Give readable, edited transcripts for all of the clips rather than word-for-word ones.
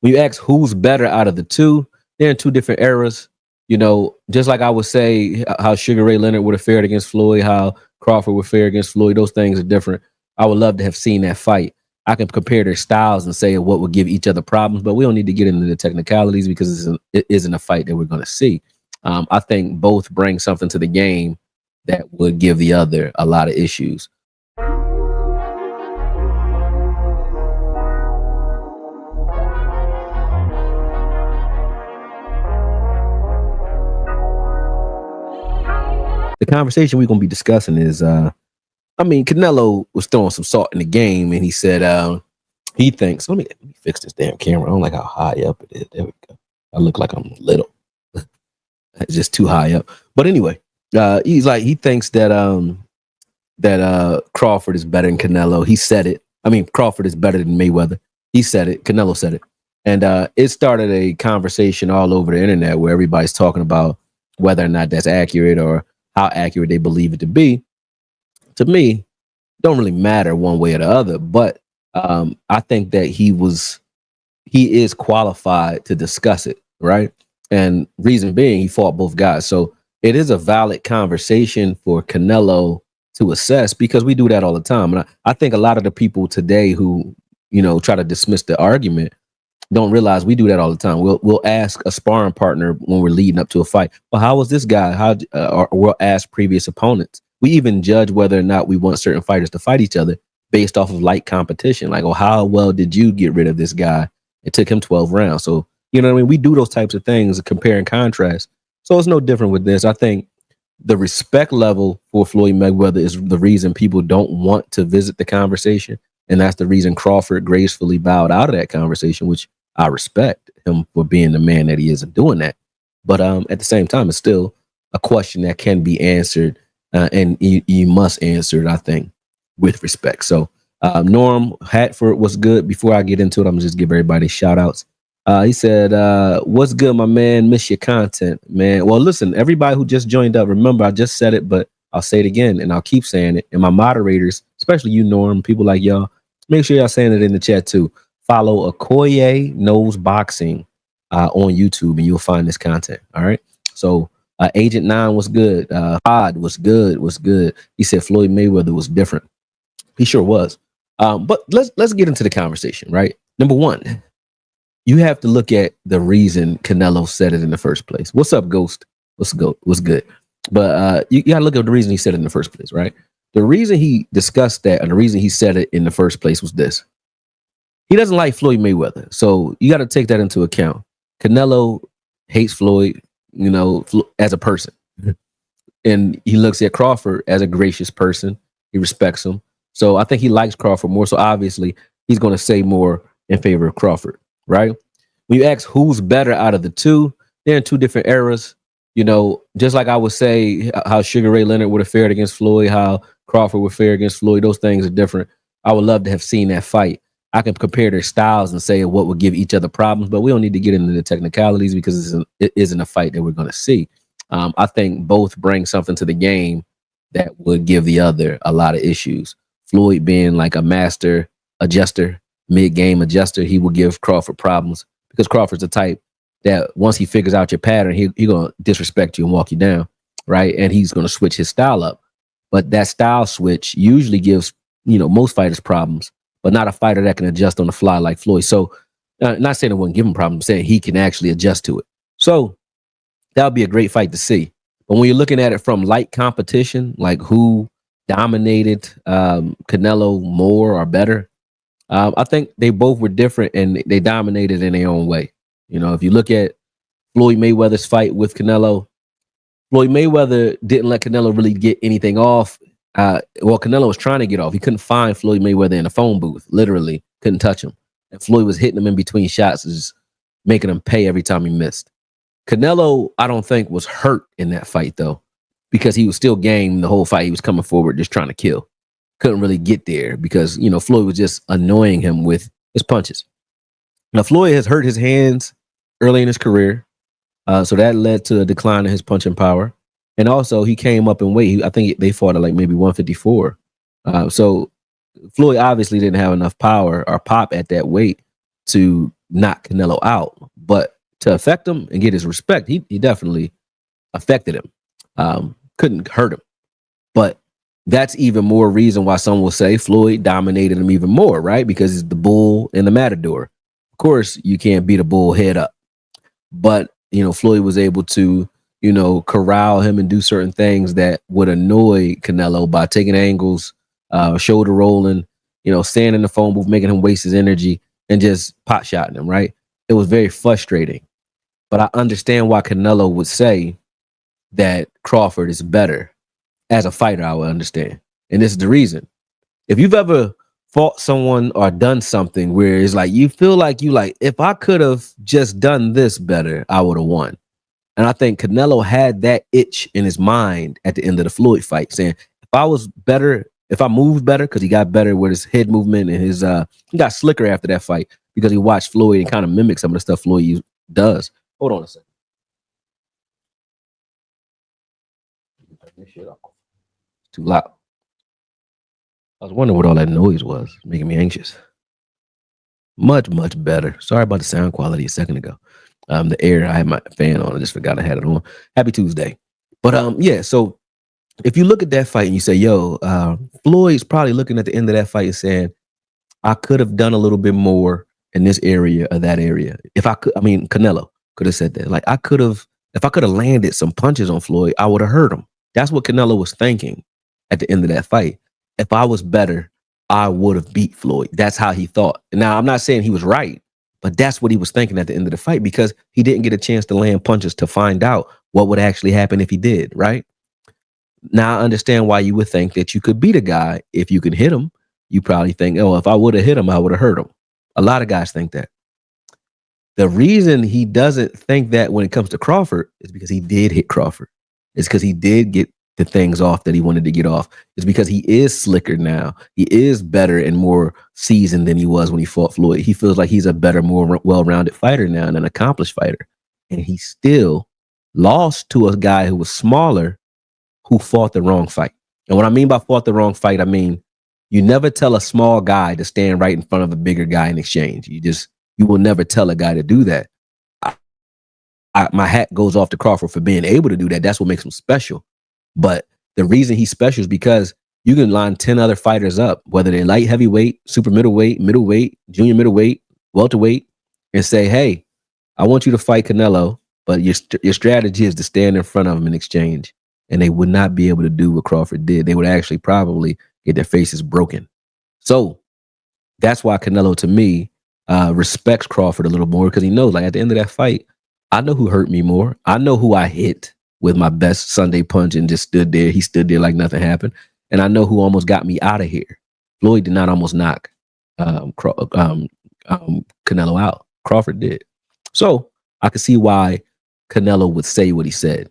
when you ask who's better out of the two, they're in two different eras. Just like I would say how Sugar Ray Leonard would have fared against Floyd, how Crawford would fare against Floyd. Those things are different. I would love to have seen that fight. I can compare their styles and say what would give each other problems, but we don't need to get into the technicalities because it isn't a fight that we're going to see. I think both bring something to the game that would give the other a lot of issues. The conversation we're going to be discussing is, Canelo was throwing some salt in the game, and he said he thinks. Let me fix this damn camera. I don't like how high up it is. There we go. I look like I'm little. It's just too high up. But anyway, he thinks that Crawford is better than Canelo. He said it. Crawford is better than Mayweather. He said it. Canelo said it. And it started a conversation all over the internet where everybody's talking about whether or not that's accurate or how accurate they believe it to be. To me, don't really matter one way or the other. But I think that he is qualified to discuss it, right? And reason being, he fought both guys. So it is a valid conversation for Canelo to assess because we do that all the time. And I think a lot of the people today who, try to dismiss the argument don't realize we do that all the time. We'll ask a sparring partner when we're leading up to a fight, well, how was this guy? Or we'll ask previous opponents. We even judge whether or not we want certain fighters to fight each other based off of light competition. Like, oh, how well did you get rid of this guy? It took him 12 rounds. So, we do those types of things, compare and contrast. So it's no different with this. I think the respect level for Floyd Mayweather is the reason people don't want to visit the conversation. And that's the reason Crawford gracefully bowed out of that conversation, which I respect him for being the man that he is and doing that. But at the same time, it's still a question that can be answered. And you must answer it, I think, with respect. So Norm Hatford was good. Before I get into it, I'm going to just give everybody shout outs. He said, what's good, my man? Miss your content, man. Well, listen, everybody who just joined up, remember, I just said it, but I'll say it again and I'll keep saying it. And my moderators, especially you, Norm, people like y'all, make sure y'all saying it in the chat too. Follow Akoye Knows Boxing on YouTube and you'll find this content. All right. So Agent 9 was good. Odd was good. He said Floyd Mayweather was different. He sure was. But let's get into the conversation, right? Number one, you have to look at the reason Canelo said it in the first place. What's up, Ghost? What's good? But you got to look at the reason he said it in the first place, right? The reason he discussed that and the reason he said it in the first place was this. He doesn't like Floyd Mayweather. So you got to take that into account. Canelo hates Floyd, as a person. And he looks at Crawford as a gracious person. He respects him. So I think he likes Crawford more. So obviously he's going to say more in favor of Crawford, right? When you ask who's better out of the two, they're in two different eras. Just like I would say how Sugar Ray Leonard would have fared against Floyd, how Crawford would fare against Floyd. Those things are different. I would love to have seen that fight. I can compare their styles and say what would give each other problems, but we don't need to get into the technicalities because it isn't a fight that we're going to see. I think both bring something to the game that would give the other a lot of issues. Floyd being like a master adjuster, mid-game adjuster, he will give Crawford problems because Crawford's the type that once he figures out your pattern, he's going to disrespect you and walk you down, right? And he's going to switch his style up. But that style switch usually gives, most fighters problems, but not a fighter that can adjust on the fly like Floyd. So not saying it wouldn't give him problems, saying he can actually adjust to it. So that would be a great fight to see. But when you're looking at it from light competition, like who dominated Canelo more or better, I think they both were different and they dominated in their own way. If you look at Floyd Mayweather's fight with Canelo, Floyd Mayweather didn't let Canelo really get anything off. Canelo was trying to get off. He couldn't find Floyd Mayweather in a phone booth, literally couldn't touch him. And Floyd was hitting him in between shots, just making him pay every time he missed. Canelo, I don't think, was hurt in that fight, though, because he was still game the whole fight. He was coming forward, just trying to kill. Couldn't really get there because, Floyd was just annoying him with his punches. Now, Floyd has hurt his hands early in his career. So that led to a decline in his punching power. And also, he came up in weight. I think they fought at like maybe 154. So Floyd obviously didn't have enough power or pop at that weight to knock Canelo out, but to affect him and get his respect, he definitely affected him. Couldn't hurt him, but that's even more reason why some will say Floyd dominated him even more, right? Because he's the bull and the matador. Of course, you can't beat a bull head up, but Floyd was able to corral him and do certain things that would annoy Canelo by taking angles, shoulder rolling, standing in the phone booth, making him waste his energy and just pot shotting him, right? It was very frustrating. But I understand why Canelo would say that Crawford is better. As a fighter, I would understand. And this is the reason. If you've ever fought someone or done something where it's like you feel like if I could have just done this better, I would have won. And I think Canelo had that itch in his mind at the end of the Floyd fight, saying, if I was better, if I moved better, because he got better with his head movement and his he got slicker after that fight because he watched Floyd and kind of mimicked some of the stuff Floyd does. Hold on a second. Turn this shit off. It's too loud. I was wondering what all that noise was, making me anxious. Much, much better. Sorry about the sound quality a second ago. The air, I had my fan on. I just forgot I had it on. Happy Tuesday. But yeah, so if you look at that fight and you say, yo, Floyd's probably looking at the end of that fight and saying, I could have done a little bit more in this area or that area. If I could, Canelo could have said that. Like if I could have landed some punches on Floyd, I would have hurt him. That's what Canelo was thinking at the end of that fight. If I was better, I would have beat Floyd. That's how he thought. Now, I'm not saying he was right, but that's what he was thinking at the end of the fight because he didn't get a chance to land punches to find out what would actually happen if he did, right? Now, I understand why you would think that you could beat a guy if you could hit him. You probably think, oh, if I would have hit him, I would have hurt him. A lot of guys think that. The reason he doesn't think that when it comes to Crawford is because he did hit Crawford. It's because he did get the things off that he wanted to get off. It's because he is slicker now. He is better and more seasoned than he was when he fought Floyd. He feels like he's a better, more well-rounded fighter now and an accomplished fighter. And he still lost to a guy who was smaller who fought the wrong fight. And what I mean by fought the wrong fight, I mean, you never tell a small guy to stand right in front of a bigger guy in exchange. You will never tell a guy to do that. My hat goes off to Crawford for being able to do that. That's what makes him special. But the reason he's special is because you can line 10 other fighters up, whether they're light heavyweight, super middleweight, junior middleweight, welterweight, and say, hey, I want you to fight Canelo, but your strategy is to stand in front of him in exchange. And they would not be able to do what Crawford did. They would actually probably get their faces broken. So that's why Canelo, to me, respects Crawford a little more because he knows, like, at the end of that fight, I know who hurt me more. I know who I hit with my best Sunday punch and just stood there. He stood there like nothing happened. And I know who almost got me out of here. Floyd did not almost knock Canelo out. Crawford did. So I could see why Canelo would say what he said.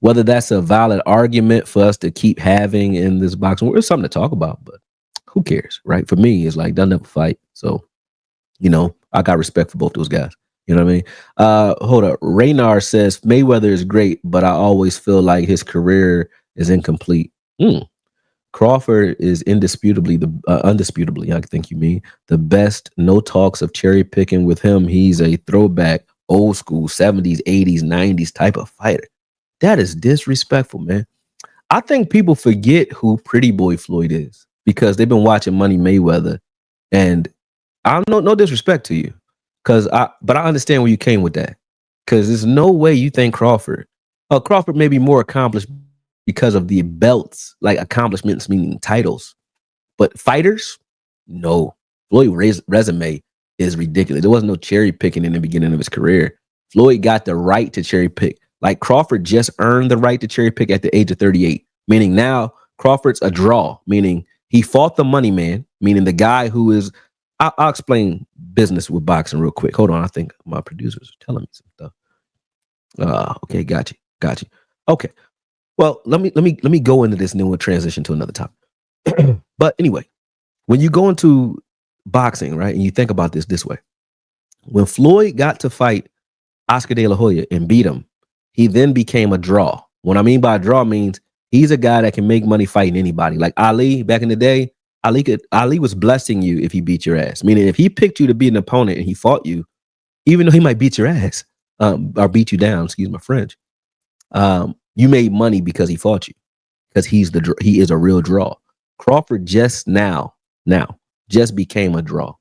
Whether that's a valid argument for us to keep having in this boxing, it's something to talk about, but who cares, right? For me, it's like, they'll never fight. So, I got respect for both those guys. You know what I mean? Hold up. Raynar says Mayweather is great, but I always feel like his career is incomplete. Crawford is indisputably undisputably, I think you mean, the best. No talks of cherry picking with him. He's a throwback, old school 70s, 80s, 90s type of fighter. That is disrespectful, man. I think people forget who Pretty Boy Floyd is because they've been watching Money Mayweather, and I don't no disrespect to you. But I understand where you came with that. Because there's no way you think Crawford may be more accomplished because of the belts, like accomplishments, meaning titles. But fighters, no. Floyd's resume is ridiculous. There wasn't no cherry picking in the beginning of his career. Floyd got the right to cherry pick. Like Crawford just earned the right to cherry pick at the age of 38. Meaning now Crawford's a draw. Meaning he fought the money man. Meaning the guy who is. I'll explain business with boxing real quick. Hold on, I think my producers are telling me some stuff. Okay, got you. Okay, well, let me go into this, and then we'll transition to another topic. But anyway, when you go into boxing, right, and you think about this way, when Floyd got to fight Oscar De La Hoya and beat him, he then became a draw. What I mean by a draw means he's a guy that can make money fighting anybody. Like Ali back in the day. Ali was blessing you if he beat your ass. Meaning if he picked you to be an opponent and he fought you, even though he might beat your ass, or beat you down, excuse my French. You made money because he fought you, because he is a real draw. Crawford now just became a draw,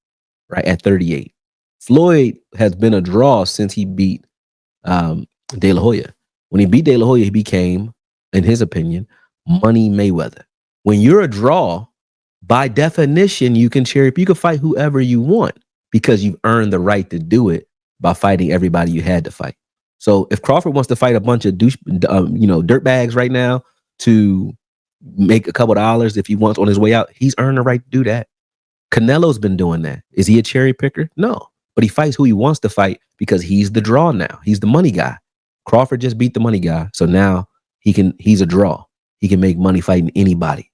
right, at 38. Floyd has been a draw since he beat De La Hoya. When he beat De La Hoya, he became, in his opinion, Money Mayweather. When you're a draw, by definition, you can fight whoever you want because you've earned the right to do it by fighting everybody you had to fight. So if Crawford wants to fight a bunch of dirtbags right now to make a couple dollars if he wants on his way out, he's earned the right to do that. Canelo's been doing that. Is he a cherry picker? No, but he fights who he wants to fight because he's the draw now. He's the money guy. Crawford just beat the money guy, so now he's a draw. He can make money fighting anybody.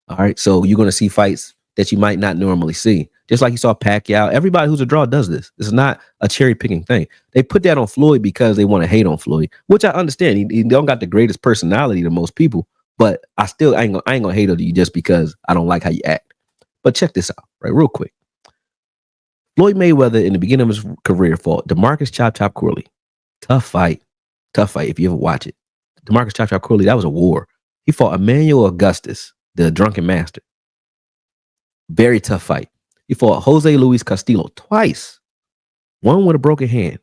All right, so you're going to see fights that you might not normally see. Just like you saw Pacquiao. Everybody who's a draw does this. This is not a cherry picking thing. They put that on Floyd because they want to hate on Floyd, which I understand. He don't got the greatest personality to most people, but I ain't gonna hate on you just because I don't like how you act. But check this out, right, real quick. Floyd Mayweather in the beginning of his career fought DeMarcus Chop Chop Corley. Tough fight if you ever watch it. DeMarcus Chop Chop Corley, that was a war. He fought Emmanuel Augustus, the drunken master. Very tough fight. He fought Jose Luis Castillo twice. One with a broken hand.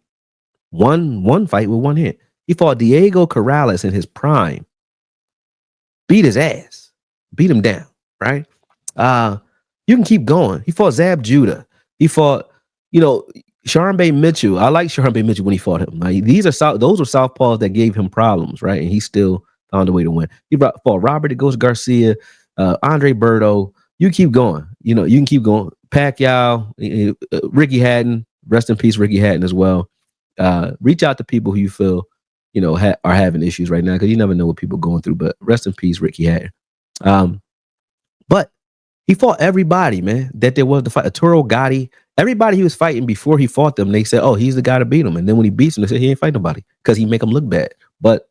One fight with one hand. He fought Diego Corrales in his prime. Beat his ass. Beat him down, right? You can keep going. He fought Zab Judah. He fought, Sharmba Mitchell. I like Sharmba Mitchell when he fought him. Those were southpaws that gave him problems, right? And he still found a way to win. He fought Robert the Ghost Garcia, Andre Berto. You keep going. You can keep going. Pacquiao, Ricky Hatton. Rest in peace, Ricky Hatton as well. Reach out to people who you feel, are having issues right now, because you never know what people are going through. But rest in peace, Ricky Hatton. But he fought everybody, man, that there was to fight. Arturo Gatti, everybody he was fighting before he fought them, they said, oh, he's the guy to beat him. And then when he beats him, they said he ain't fight nobody because he make him look bad. But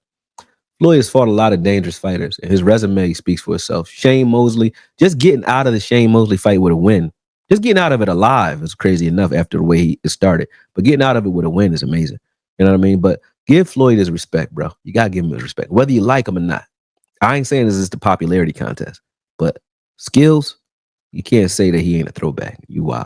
Floyd has fought a lot of dangerous fighters, and his resume speaks for itself. Shane Mosley, just getting out of the Shane Mosley fight with a win, just getting out of it alive is crazy enough after the way he started. But getting out of it with a win is amazing. You know what I mean? But give Floyd his respect, bro. You got to give him his respect, whether you like him or not. I ain't saying this is the popularity contest, but skills, you can't say that he ain't a throwback. You wild.